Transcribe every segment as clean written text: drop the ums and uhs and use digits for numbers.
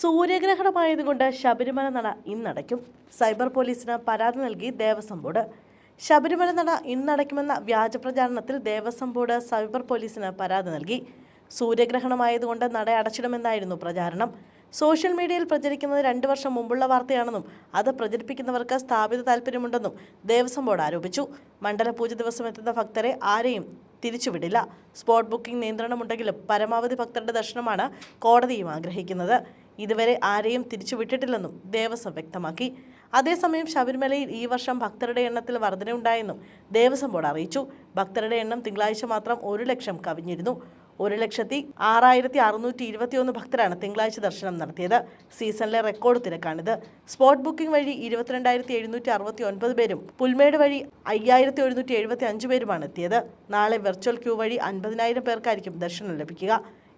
സൂര്യഗ്രഹണമായതുകൊണ്ട് ശബരിമല നട ഇന്നടയ്ക്കും. സൈബർ പോലീസിന് പരാതി നൽകി ദേവസ്വം ബോർഡ്. ശബരിമല നട ഇന്നടയ്ക്കുമെന്ന വ്യാജ പ്രചാരണത്തിൽ ദേവസ്വം ബോർഡ് സൈബർ പോലീസിന് പരാതി നൽകി. സൂര്യഗ്രഹണമായതുകൊണ്ട് നട അടച്ചിടുമെന്നായിരുന്നു പ്രചാരണം. സോഷ്യൽ മീഡിയയിൽ പ്രചരിക്കുന്നത് 2 വർഷം മുമ്പുള്ള വാർത്തയാണെന്നും അത് പ്രചരിപ്പിക്കുന്നവർക്ക് സ്ഥാപിത താൽപ്പര്യമുണ്ടെന്നും ദേവസ്വം ബോർഡ് ആരോപിച്ചു. മണ്ഡലപൂജ ദിവസം എത്തുന്ന ഭക്തരെ ആരെയും തിരിച്ചുവിടില്ല. സ്പോട്ട് ബുക്കിംഗ് നിയന്ത്രണമുണ്ടെങ്കിലും പരമാവധി ഭക്തരുടെ ദർശനമാണ് കോടതിയും ആഗ്രഹിക്കുന്നത്. ഇതുവരെ ആരെയും തിരിച്ചുവിട്ടിട്ടില്ലെന്നും ദേവസ്വം വ്യക്തമാക്കി. അതേസമയം ശബരിമലയിൽ ഈ വർഷം ഭക്തരുടെ എണ്ണത്തിൽ വർധനയുണ്ടായെന്നും ദേവസ്വം ബോർഡ് അറിയിച്ചു. ഭക്തരുടെ എണ്ണം തിങ്കളാഴ്ച മാത്രം 1 ലക്ഷം കവിഞ്ഞിരുന്നു. 1,06,621 ഭക്തരാണ് തിങ്കളാഴ്ച ദർശനം നടത്തിയത്. സീസണിലെ റെക്കോർഡ് തിരക്കാണിത്. സ്പോട്ട് ബുക്കിംഗ് വഴി 22,769 പേരും പുൽമേട് വഴി 5,175 പേരുമാണ് എത്തിയത്. നാളെ വെർച്വൽ ക്യൂ വഴി 50,000 പേർക്കായിരിക്കും ദർശനം ലഭിക്കുക.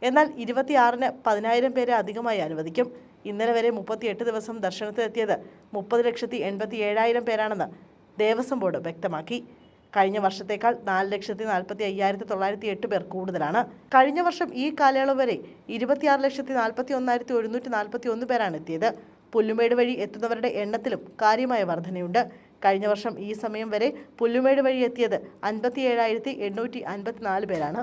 എന്നാൽ 26-ന് 10,000 പേരെ അധികമായി അനുവദിക്കും. ഇന്നലെ വരെ 38 ദിവസം ദർശനത്തിനെത്തിയത് 30,87,000 പേരാണെന്ന് ദേവസ്വം ബോർഡ് വ്യക്തമാക്കി. കഴിഞ്ഞ വർഷത്തേക്കാൾ 4,45,908 പേർ കൂടുതലാണ്. കഴിഞ്ഞ വർഷം ഈ കാലയളവ് വരെ 26,41,141 പേരാണ് എത്തിയത്. പുല്ലുമേട് വഴി എത്തുന്നവരുടെ എണ്ണത്തിലും കാര്യമായ വർധനയുണ്ട്. കഴിഞ്ഞ വർഷം ഈ സമയം വരെ പുല്ലുമേട് വഴി എത്തിയത് 57,854 പേരാണ്.